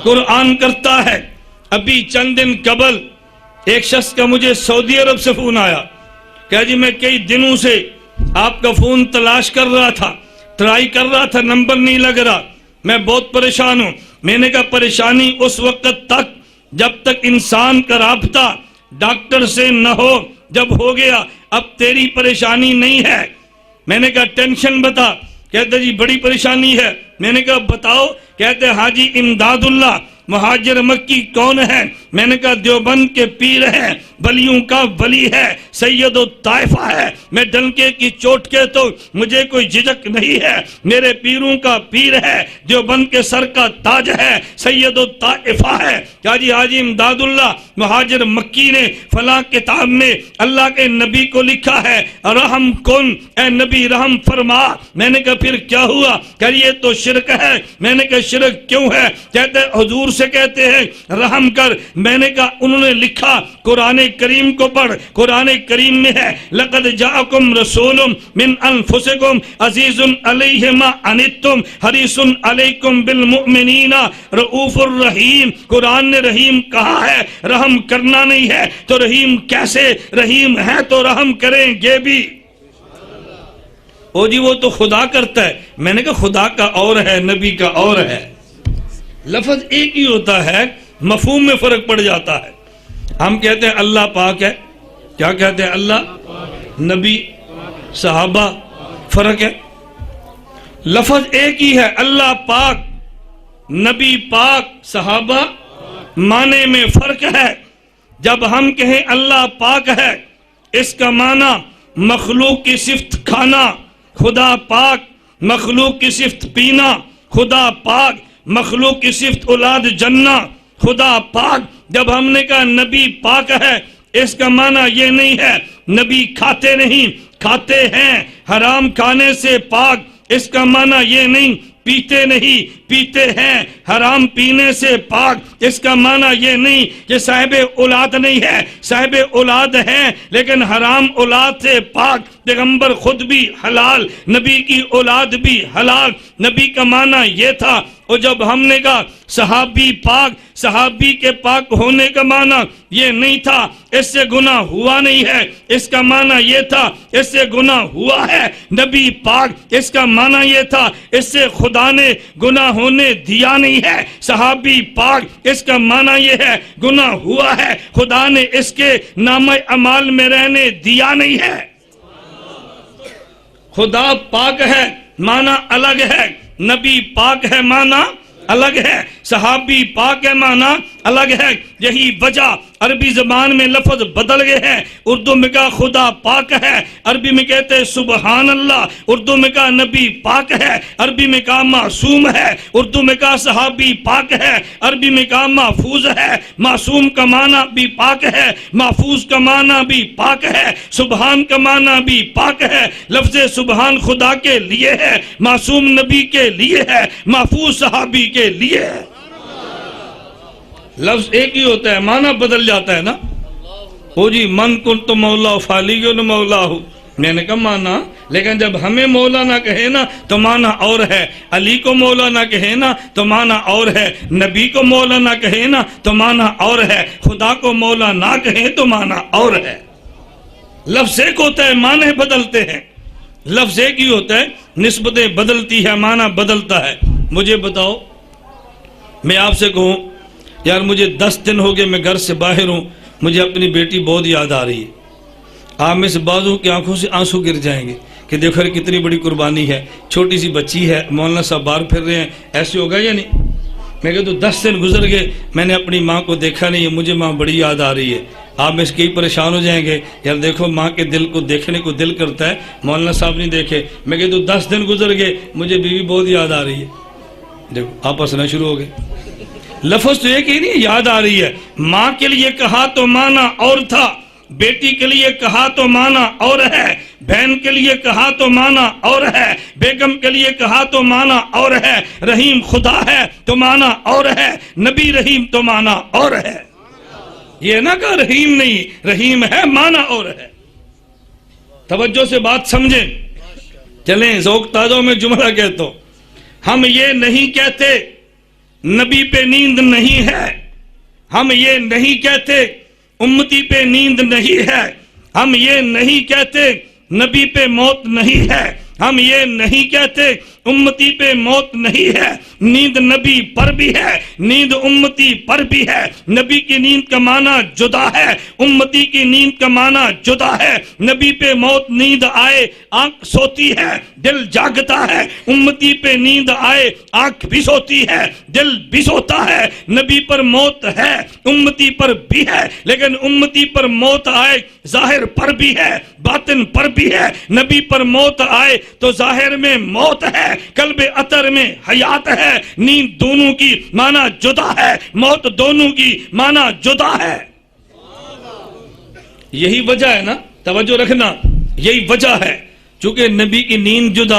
قرآن کرتا ہے۔ ابھی چند دن قبل ایک شخص کا مجھے سعودی عرب سے فون آیا کہ جی میں کئی دنوں سے آپ کا فون تلاش کر رہا تھا، ٹرائی کر رہا تھا، نمبر نہیں لگ رہا، میں بہت پریشان ہوں۔ میں نے کہا پریشانی اس وقت تک جب تک انسان کا رابطہ ڈاکٹر سے نہ ہو، جب ہو گیا اب تیری پریشانی نہیں ہے۔ میں نے کہا ٹینشن بتا، کہتے جی بڑی پریشانی ہے۔ میں نے کہا بتاؤ، کہتے حاجی امداد اللہ مہاجر مکی کون ہے؟ میں نے کہا دیوبند کے پیر ہیں، ولیوں کا ولی ہے، سید الطائفہ ہے۔ میں ڈنکے کی چوٹ کے تو مجھے کوئی جھجک نہیں ہے، میرے پیروں کا پیر ہے، دیوبند کے سر کا تاج ہے، سید الطائفہ ہے۔ کیا جی حاجی امداد اللہ مہاجر مکی نے فلاں کتاب میں اللہ کے نبی کو لکھا ہے رحم کن، اے نبی رحم فرما۔ میں نے کہا پھر کیا ہوا؟ کہ یہ تو شرک ہے۔ میں نے کہا شرک کیوں ہے؟ کہتے حضور سے کہتے ہیں رحم کر۔ میں نے کہا انہوں نے لکھا قرآن کریم کو پڑھ، قرآن کریم میں ہے لقد جاءکم رسول من انفسکم عزیز علیہ ما عنتم حریص علیکم بالمؤمنین رؤوف الرحیم۔ قرآن نے رحیم کہا ہے، رحم کرنا نہیں ہے تو رحیم کیسے؟ رحیم ہے تو رحم کریں گے بھی۔ او جی وہ تو خدا کرتا ہے۔ میں نے کہا خدا کا اور ہے، نبی کا اور ہے۔ لفظ ایک ہی ہوتا ہے، مفہوم میں فرق پڑ جاتا ہے۔ ہم کہتے ہیں اللہ پاک ہے، کیا کہتے ہیں؟ اللہ، نبی، صحابہ، فرق ہے۔ لفظ ایک ہی ہے، اللہ پاک، نبی پاک، صحابہ، معنی میں فرق ہے۔ جب ہم کہیں اللہ پاک ہے، اس کا معنی مخلوق کی صفت کھانا، خدا پاک، مخلوق کی صفت پینا، خدا پاک، مخلوق کی صفت اولاد جنہ، خدا پاک۔ جب ہم نے کہا نبی پاک ہے، اس کا معنی یہ نہیں ہے نبی کھاتے نہیں، کھاتے ہیں، حرام کھانے سے پاک۔ اس کا معنی یہ نہیں پیتے نہیں، پیتے ہیں، حرام پینے سے پاک۔ اس کا معنی یہ نہیں کہ صاحب اولاد نہیں ہے، صاحب اولاد ہیں لیکن حرام اولاد سے پاک۔ پیغمبر خود بھی حلال، نبی کی اولاد بھی حلال۔ نبی کا معنی یہ تھا۔ اور جب ہم نے کہا صحابی پاک، صحابی کے پاک ہونے کا معنی یہ نہیں تھا اس سے گناہ ہوا نہیں ہے، اس کا معنی یہ تھا اس سے گناہ ہوا ہے۔ نبی پاک، اس کا معنی یہ تھا اس سے خدا نے گناہ ہونے دیا نہیں ہے۔ صحابی پاک، اس کا معنی یہ ہے گناہ ہوا ہے، خدا نے اس کے نام اعمال میں رہنے دیا نہیں ہے۔ خدا پاک ہے معنی الگ ہے، نبی پاک ہے معنی الگ ہے، صحابی پاک ہے معنی الگ ہے۔ یہی وجہ عربی زبان میں لفظ بدل گئے ہیں۔ اردو میں کہا خدا پاک ہے، عربی میں کہتے سبحان اللہ۔ اردو میں کہا نبی پاک ہے، عربی میں کہا معصوم ہے۔ اردو میں کہا صحابی پاک ہے، عربی میں کہا محفوظ ہے۔ معصوم کا معنی بھی پاک ہے، محفوظ کا معنی بھی پاک ہے، سبحان کا معنی بھی پاک ہے۔ لفظ سبحان خدا کے لیے ہے، معصوم نبی کے لیے ہے، محفوظ صحابی کے لیے ہے۔ لفظ ایک ہی ہوتا ہے، معنی بدل جاتا ہے نا۔ او جی من کنت مولا فعلی مولا ہوں، میں نے کہا معنی، لیکن جب ہمیں مولا نہ کہے نا تو معنی اور ہے، علی کو مولا نہ کہے نا تو معنی اور ہے، نبی کو مولا نہ کہے نا تو معنی اور ہے، خدا کو مولا نہ کہے تو معنی اور ہے۔ لفظ ایک ہوتا ہے، معنی بدلتے ہیں۔ لفظ ایک ہی ہوتا ہے، نسبتیں بدلتی ہے، معنی بدلتا ہے۔ مجھے بتاؤ، میں آپ سے کہوں یار مجھے 10 دن ہو گئے میں گھر سے باہر ہوں، مجھے اپنی بیٹی بہت یاد آ رہی ہے، آپ میں سے بعضوں کی آنکھوں سے آنسو گر جائیں گے کہ دیکھو کتنی بڑی قربانی ہے، چھوٹی سی بچی ہے، مولانا صاحب باہر پھر رہے ہیں، ایسے ہوگا یا نہیں؟ میں کہتا ہوں 10 دن گزر گئے میں نے اپنی ماں کو دیکھا نہیں ہے، مجھے ماں بڑی یاد آ رہی ہے۔ آپ میں سے کئی پریشان ہو جائیں گے یار دیکھو ماں کے دل کو دیکھنے کو دل کرتا ہے، مولانا صاحب نہیں دیکھے۔ میں کہتا ہوں 10 دن گزر گئے مجھے بیوی بہت یاد آ رہی ہے۔ دیکھو آپ ہنسنا شروع ہو گئے۔ لفظ تو ایک ہی نہیں، یاد آ رہی ہے۔ ماں کے لیے کہا تو معنی اور تھا، بیٹی کے لیے کہا تو معنی اور ہے، بہن کے لیے کہا تو معنی اور ہے، بیگم کے لیے کہا تو معنی اور ہے، رحیم خدا ہے تو معنی اور ہے، نبی رحیم تو معنی اور ہے۔ یہ نہ کہ رحیم نہیں، رحیم ہے معنی اور ہے۔ توجہ سے بات سمجھیں، چلیں ذوق تازہ میں جملہ کہتا ہوں۔ ہم یہ نہیں کہتے نبی پہ نیند نہیں ہے، ہم یہ نہیں کہتے امتی پہ نیند نہیں ہے، ہم یہ نہیں کہتے نبی پہ موت نہیں ہے، ہم یہ نہیں کہتے امتی پہ موت نہیں ہے۔ نیند نبی پر بھی ہے، نیند امتی پر بھی ہے۔ نبی کی نیند کا معنی جدا ہے، امتی کی نیند کا معنی جدا ہے۔ نبی پہ موت نیند آئے آنکھ سوتی ہے، دل جاگتا ہے۔ امتی پہ نیند آئے آنکھ بھی سوتی ہے، دل بھی سوتا ہے۔ نبی پر موت ہے، امتی پر بھی ہے، لیکن امتی پر موت آئے ظاہر پر بھی ہے، باطن پر بھی ہے۔ نبی پر موت آئے تو ظاہر میں موت ہے، قلب اطر میں حیات ہے۔ نیند دونوں کی معنی جدا ہے، موت دونوں کی معنی جدا ہے۔ یہی وجہ ہے نا، توجہ رکھنا، یہی وجہ ہے چونکہ نبی کی نیند جدا